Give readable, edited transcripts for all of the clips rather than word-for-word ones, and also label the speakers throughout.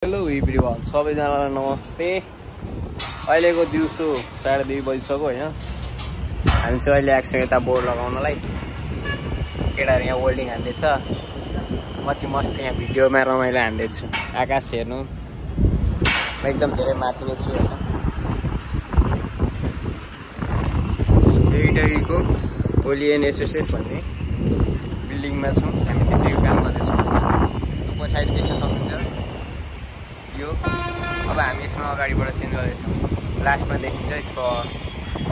Speaker 1: Hello everyone, सबैजनालाई नमस्ते। अहिलेको दिउँसो 2:30 बजिसक्यो होइन। हामी चाहिँ अहिले आएको छौँ यता बोर्ड लगाउनलाई। केटाहरू यहाँ वेल्डिङ हान्दैछ, म चाहिँ मस्त यहाँ भिडियोमा रमाइलो हान्दैछु। आकाश हेर्नु, म एकदम धेरै माथि नै छु होइन। डेरीको ओलियन एसोसिएट भन्ने बिल्डिङमा छौँ हामी, त्यसैको काम गर्दैछौँ। पछाडि देख्न सक्नुहुन्छ यो। अब हामी यसमा अगाडिबाट चेन्ज गर्दैछौँ। लास्टमा देखिन्छ, यसको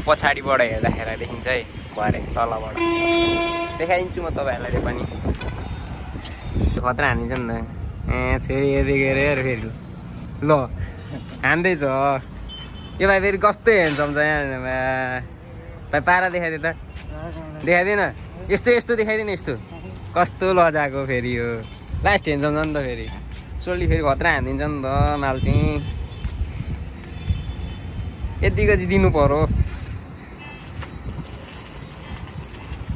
Speaker 1: पछाडिबाट हेर्दाखेरि देखिन्छ है भरे तलबाट। देखाइदिन्छु म तपाईँहरूलाई त्यो पनि। खतरा हानिन्छ नि त। फेरि यति गरेर फेरि ल हान्दैछ। यो भाइ फेरि कस्तो हेन्सम छ यहाँ भाइ। पारा देखाइदियो त, देखाइदिएन? यस्तो यस्तो देखाइदिएन, यस्तो कस्तो लजाको फेरि यो। लास्ट हेन्सम छ नि त फेरि। सोल्ली फेरि खतरा हानिदिन्छ नि त माल चाहिँ। यतिको चाहिँ दिनु पर्यो,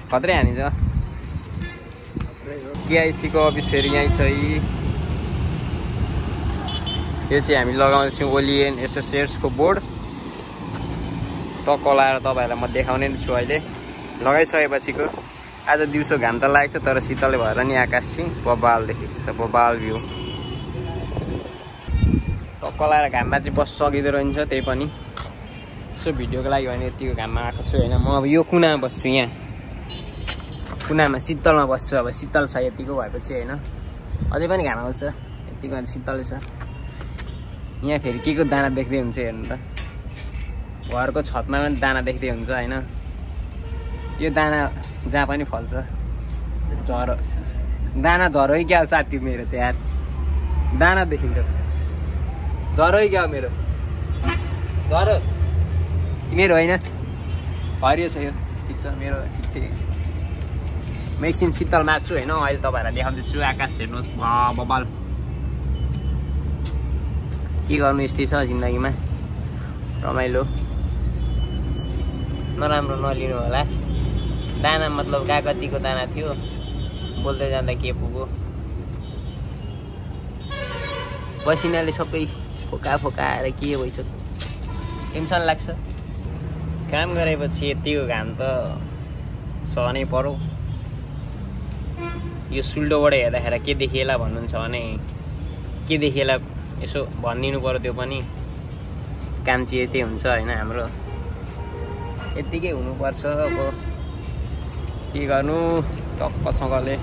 Speaker 1: खत्रै हानिन्छ। केआइसीको अफिस फेरि यहीँ छ। यो चाहिँ हामी लगाउँदैछौँ ओलियन एसोसिएट्सको बोर्ड। टक्क लाएर तपाईँहरूलाई म देखाउने छु अहिले। लगाइसकेपछिको आज दिउँसो घाम त लागेको छ, तर शीतलले भएर नि आकाश चाहिँ बबाल देखेको छ, बबाल भ्यू। टक्क लाएर घाममा चाहिँ बस्न सकिँदो रहन्छ। त्यही पनि यसो भिडियोको लागि भने यतिको घाममा आएको छु होइन। म अब यो कुनामा बस्छु, यहाँ कुनामा शीतलमा बस्छु। अब शीतल छ यतिको भएपछि होइन। अझै पनि घाम आउँछ, यतिको शीतलै छ। यहाँ फेरि के को दाना देख्दै हुन्छ हेर्नु त। घरको छतमा पनि दाना देख्दै हुन्छ होइन। यो दाना जहाँ पनि फल्छ। झरो दाना झरै क्या साथी मेरो त्यहाँ दाना देखिन्छ। झरै क्या मेरो झरो मेरो होइन, हरियो छ यो। ठिक छ मेरो, ठिक छ। म एकछिन शीतल माग्छु होइन। अहिले तपाईँहरूलाई देखाउँदैछु। आकाश हेर्नुहोस् बबाल। के गर्नु, यस्तै छ जिन्दगीमा। रमाइलो नराम्रो नलिनु होला। दाना मतलब कागतीको दाना थियो, बोल्दै जाँदा के पुग्यो। पसिनाले सबै फोका फोका आएर के भइसक्यो, टेन्सन लाग्छ। काम गरेपछि यतिको घाम त सहनै पर्यो। यो सुल्डोबाट हेर्दाखेरि के देखिएला भन्नुहुन्छ भने के देखिएला यसो भनिदिनु पर्यो। त्यो पनि काम चाहिँ यति हुन्छ होइन हाम्रो। यत्तिकै हुनुपर्छ। अब के गर्नु, टक्कसँगले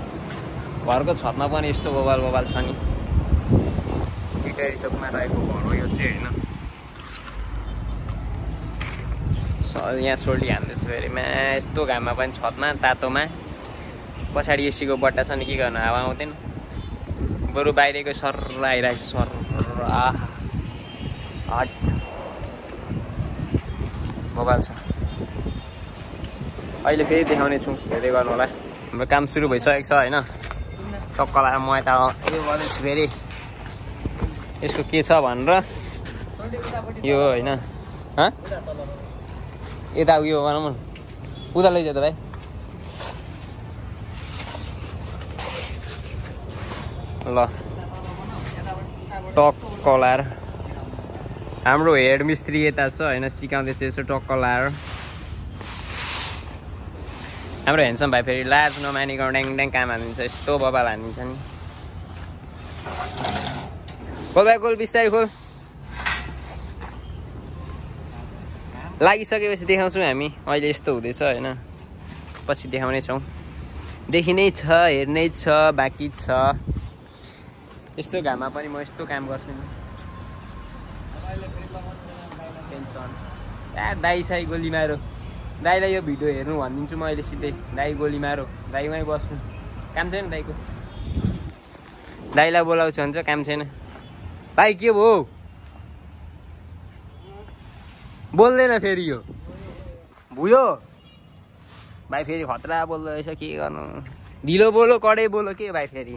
Speaker 1: घरको छतमा पनि यस्तो बबाल बबाल छ नि। पिटारी चोकमा रहेको घर हो यो चाहिँ होइन। यहाँ सोल्डी हान्दैछ फेरि मा यस्तो घाममा पनि छतमा तातोमा। पछाडि एसीको बट्टा छ नि, के गर्नु, हावा आउँदैन। बरु बाहिरको सर आइरहेको छ, सर हट मोबाइल छ। अहिले फेरि देखाउने छु, हेर्दै गर्नु होला। हाम्रो काम सुरु भइसकेको छ होइन। टक्क लगाएर म यता यो गर्दैछु फेरि। यसको के छ भनेर यो होइन। यता उयो गरौँ न, उता लैजाऊ त भाइ। ल टक्क लाएर हाम्रो हेड मिस्त्री यता छ होइन, सिकाउँदैछ यसो टक्क लाएर। हाम्रो हेन्सम भाइ फेरि लाज नमानिकन ड्याङ ड्याङ काम हालिदिन्छ, यस्तो बबाल हालिदिन्छ नि। खोल भाइ खोल, बिस्तारै खोल। लागिसकेपछि देखाउँछौँ हामी। अहिले यस्तो हुँदैछ होइन, पछि देखाउने छौँ। देखिनै छ, हेर्नै छ, बाँकी छ। यस्तो घाममा पनि म यस्तो काम गर्छु नि। टेन्सन दाइ साई गोली मारो। दाइलाई यो भिडियो हेर्नु भनिदिन्छु म अहिले सिधै। दाइ गोली मारो, दाइमै बस्नु। काम छैन दाइको, दाइलाई बोलाउँछ भन्छ, काम छैन। भाइ के भयो, बोल्दैन फेरि यो भुयो भाइ। फेरि खतरा बोल्दो रहेछ, के गर्नु। ढिलो बोलो कडै बोलो के भाइ। फेरि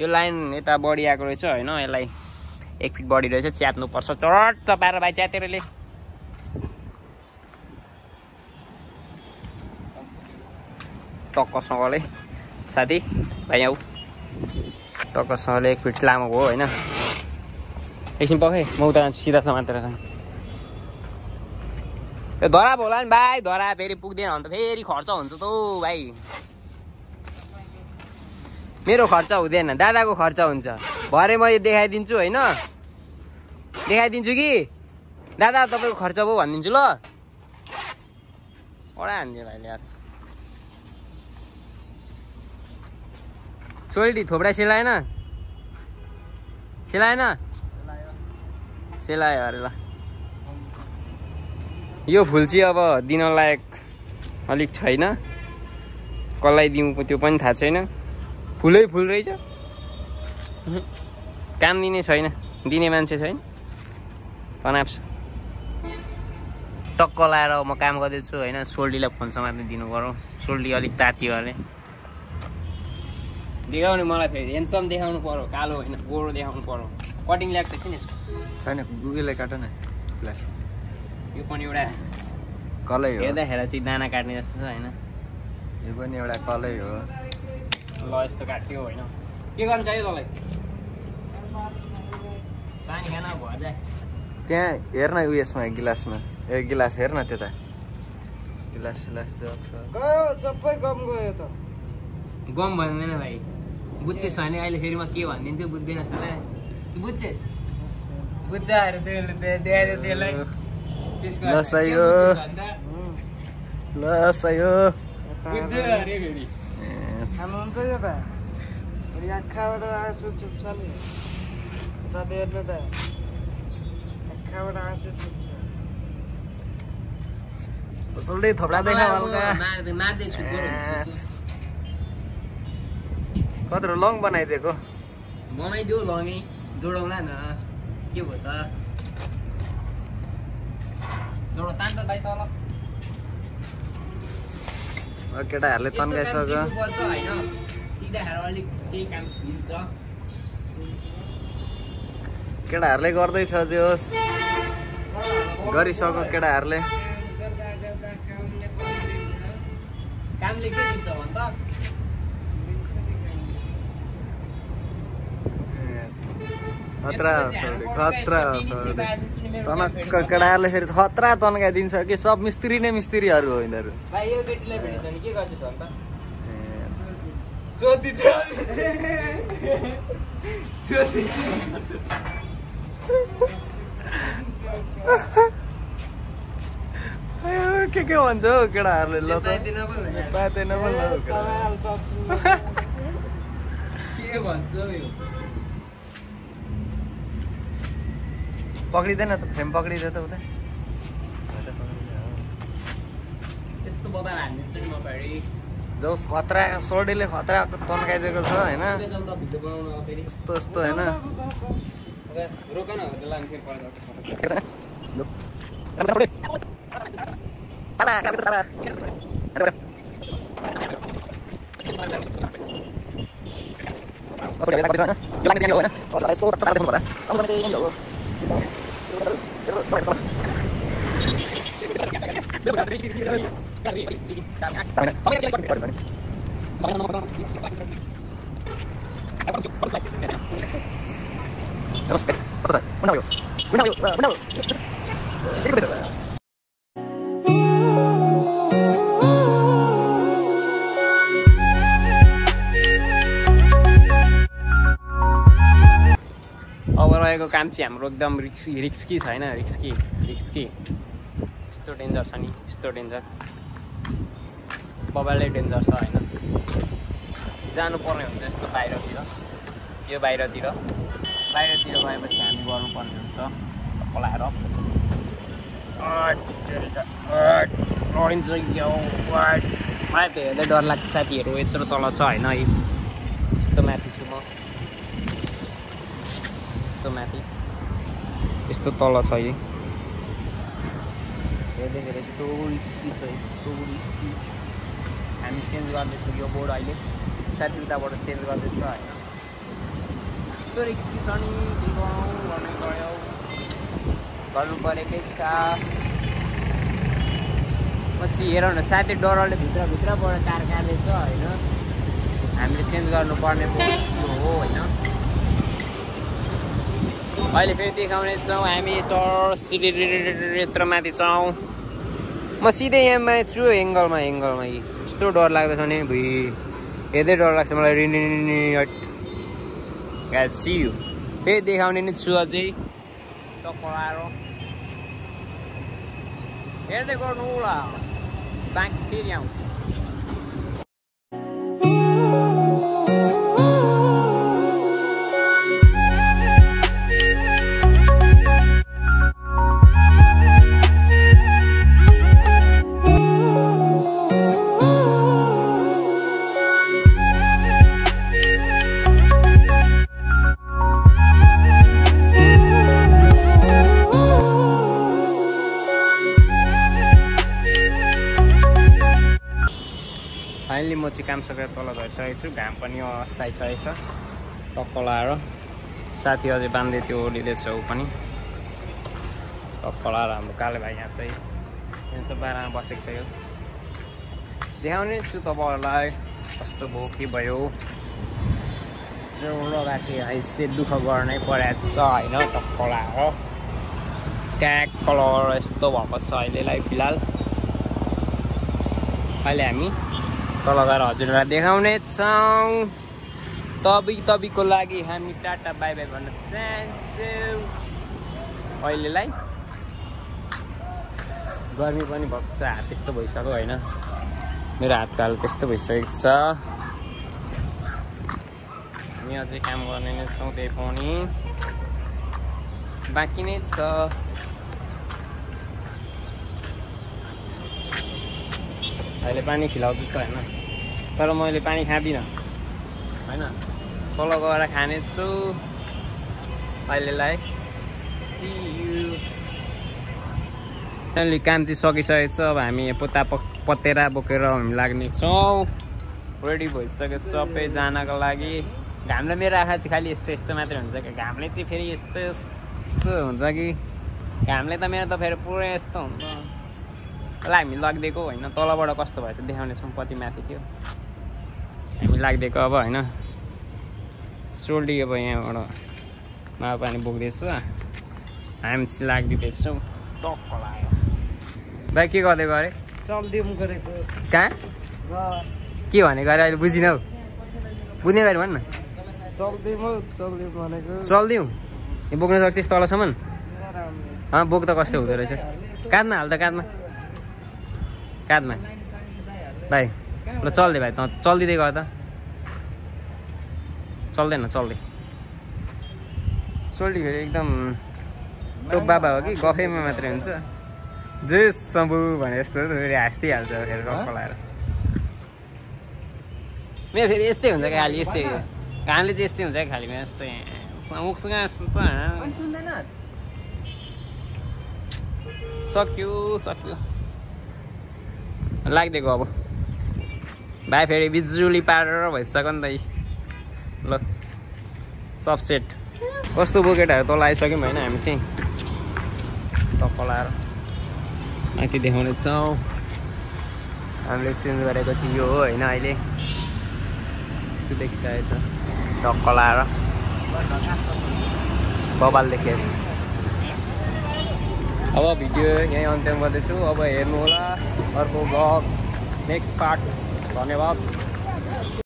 Speaker 1: यो लाइन यता बढी आएको रहेछ होइन। यसलाई 1 फिट बढी रहेछ, च्यात्नुपर्छ। चट पाएर भाइ च्यातेरले। टक्कसँगले साथी भाइ आऊ। टक्कसँगले 1 फिट लामो हो होइन। एकछिन पखे म उता सिधा समातेर यो धरा होला नि भाइ, धरा फेरि पुग्दैन भने त फेरि खर्च हुन्छ त भाइ। मेरो खर्च हुँदैन, दादाको खर्च हुन्छ। भरे म यो देखाइदिन्छु होइन, देखाइदिन्छु कि दादा तपाईँको खर्च भयो भनिदिन्छु ल। ओडा हान्दियो भाइले यार। सोल्टी थोप्रा सेलाएन, सेलाएन, सेलायो अरे ल। यो फुल चाहिँ अब दिन लायक अलिक छैन, कसलाई दिउँ त्यो पनि थाहा छैन। फुलै फुल रहेछ, काम दिने छैन, दिने मान्छे छैन, तनाव छ। टक्क लाएर म काम गर्दैछु होइन। सोल्टीलाई फोन समात्नु दिनु पर्यो, सोल्टी अलिक तातियो अरे। देखाउने मलाई फेरि हेन्डसम देखाउनु पर्यो, कालो होइन गोरो देखाउनु पर्यो। कटिङ ल्याएको छ किन यसको? छैन, गुगलले काट न ग्लास। यो पनि एउटा कलै हो, हेर्दाखेरि चाहिँ दाना काट्ने जस्तो छ होइन। यो पनि एउटा कलै हो। ल यस्तो काट्यो होइन, के गर्नु चाहियो तँलाई? पानी खान भजा त्यहाँ हेर्न उयसमा गिलासमा, ए गिलास हेर्न त्यता, गिलास सिलास गयो सबै गम गयो त। गम भन्दैन भाइ, बुझ्छेस् भने अहिले फेरि म के भनिदिन्छु बुझ्दैनस् होला, बुझ्छेस्? बुझ्छ अरे त्यसले देखाइदियो त्यसलाई। ल सही हो, ल सही हो, बुझ्दै अरे फेरि खानुहुन्छ यो त। आँखाबाट आँसु छुप्छ नि त, हेर्नु त आँखाबाट आँसु छुप्छ। सोल्टी थोप्रा देखा हल्का मार्दैछु। कत्रो लङ बनाइदिएको? बनाइदियो लङै, जोडौँला न के भयो त। जोडो तान त भाइ तल। केटाहरूले तन्काइसक्यो होइन, सिधा अलिक केही काम दिन्छ। केटाहरूले गर्दैछ जे होस्, गरिसक्यो केटाहरूले। कामले के दिन्छ भन्छ खतरा खतरा तनक्क केटाहरूले फेरि खतरा तन्काइदिन्छ कि। सब मिस्त्री नै मिस्त्रीहरू हो यिनीहरू। भाइ यो केटीलाई भेटिस भने के गर्दैछ अन्त? के भन्छ हौ केटाहरूले? ल त बातै नबोल के भन्छ यो? पक्रिँदैन त, फ्रेम पक्रिँदै त उता यस्तो बबाल हानिदिन्छु नि म फेरि। जस खतरा सोल्टीले खतरा तन्काइदिएको छ होइन, यस्तो यस्तो होइन। रोक न अब रहेको काम चाहिँ हाम्रो एकदम रिस्की छैन, रिस्की यस्तो डेन्जर छ नि, यस्तो डेन्जर बबालै डेन्जर छ होइन। जानुपर्ने हुन्छ यस्तो बाहिरतिर, यो बाहिरतिर गएपछि हामी गर्नुपर्ने हुन्छ पलाएर। मलाई त हेर्दै डर लाग्छ साथीहरू, यत्रो तल छ होइन। यस्तो माथि छु म, यस्तो माथि यस्तो तल छ। यी हेर्दैखेरि यस्तो रिस्की छ, यस्तो रिस्की। हामी चेन्ज गर्दैछौँ यो बोर्ड अहिले, साथी उताबाट चेन्ज गर्दैछ होइन। यस्तो रिस्की छ नि, के गरौँ गर्नै गयो, गर्नु परेकै छ। पछि हेर न साथी डरले भित्रबाट तार काट्दैछ होइन। हामीले चेन्ज गर्नुपर्ने हो। हो होइन। अहिले फेरि देखाउने छौँ हामी तर यत्रो माथि छौँ। म सिधै यहाँमा छु एङ्गलमा यस्तो डर लाग्दैछ नि भुइ हेर्दै डर लाग्छ मलाई गाइस सी यु फेरि देखाउने नि छु अझै टक्कर हेर्दै गर्नु होला ब्याङ्क फेरि आउँछ। फाइनली म चाहिँ काम सकेर तल झरिसकेको छु। घाम पनि अवस्था आइसकेको छ टक्क लाएर। साथी अझै बाँध्दै थियो ओर्लिँदैछ ऊ पनि टक्क लाएर। हाम्रो काले भाइ यहाँ चाहिँ यस्तो बाह्रमा बसेको छ। यो देखाउने छु तपाईँहरूलाई कस्तो भयो के भयो। लगाएको हैसियत दुःख गर्नै परेको छ होइन। टक्क लाएर ट्याग कलर यस्तो भएको छ अहिलेलाई फिलहाल। अहिले हामी तल गएर हजुरलाई देखाउने छौँ। तबीको लागि हामी टाटा बाई बाई भन्न चाहन्छौँ। अहिलेलाई गर्मी पनि भएको छ। हात त्यस्तो भइसक्यो होइन। मेरो हातकाल त्यस्तो भइसकेको छ। हामी अझै काम गर्ने नै छौँ त्यही पनि बाँकी नै छ। अहिले पानी खिलाउँदैछ होइन। तर मैले पानी खाँदिनँ होइन। तल गएर खानेछु अहिलेलाई। See you. अहिले काम चाहिँ सकिसकेको छ। अब हामी पतेरा बोकेर हामी लाग्नेछौँ। रेडी भइसक्यो सबै जानको लागि। घामले मेरो आँखा चाहिँ खालि यस्तो मात्रै हुन्छ कि घामले चाहिँ फेरि यस्तो हुन्छ कि घामले त मेरो त फेरि पुरै यस्तो हुन्छ। हामी लगिदिएको होइन। तलबाट कस्तो भएछ देखाउने छौँ। कति माथि थियो हामी लाग्दिएको अब होइन। सोल्डी अब यहाँबाट माउ पानी बोक्दैछ। हामी चाहिँ लाग्दिँदैछौँ। टक्क लाग्यो भाइ के गर्दै गरे
Speaker 2: चल्दिउँ गरेको
Speaker 1: कहाँ के भनेको अरे अहिले बुझिन हौ। बुझ्ने गरी भन् न।
Speaker 2: चल्दिउँ भनेको
Speaker 1: चल्दिउँ यो बोक्न सक्छस् तलसम्म। बोक त कस्तो हुँदो रहेछ। काँधमा हाल त काँधमा भाइ ल चल्दे भाइ त चल्दिँदै गयो त। चल्दैन सोल्डी फेरि एकदम टोप बाबा हो कि गफैमा मात्रै हुन्छ। जे सम्भु भने जस्तो फेरि हाँस्दिहाल्छ फेरि गफ लाएर। मेरो फेरि यस्तै हुन्छ क्या खालि यस्तै घामले चाहिँ यस्तै हुन्छ क्या खालि मेरो यस्तै सक्यो लाग्दिएको अब भाइ फेरि बिजुली पारेर भइसक्यो नि त। ल सब सेट कस्तो बोकेटहरू तल आइसक्यौँ होइन। हामी चाहिँ टक्क लाएर माथि देखाउनेछौँ। हामीले चेन्ज गरेको चाहिँ यो हो होइन। अहिले यस्तो देखिसकेको छ टक्क लाएर बबाल देखिएछ। अब भिडियो यहीँ अन्त्य गर्दैछु। अब हेर्नु होला अर्को ब्लग नेक्स्ट पार्ट। धन्यवाद।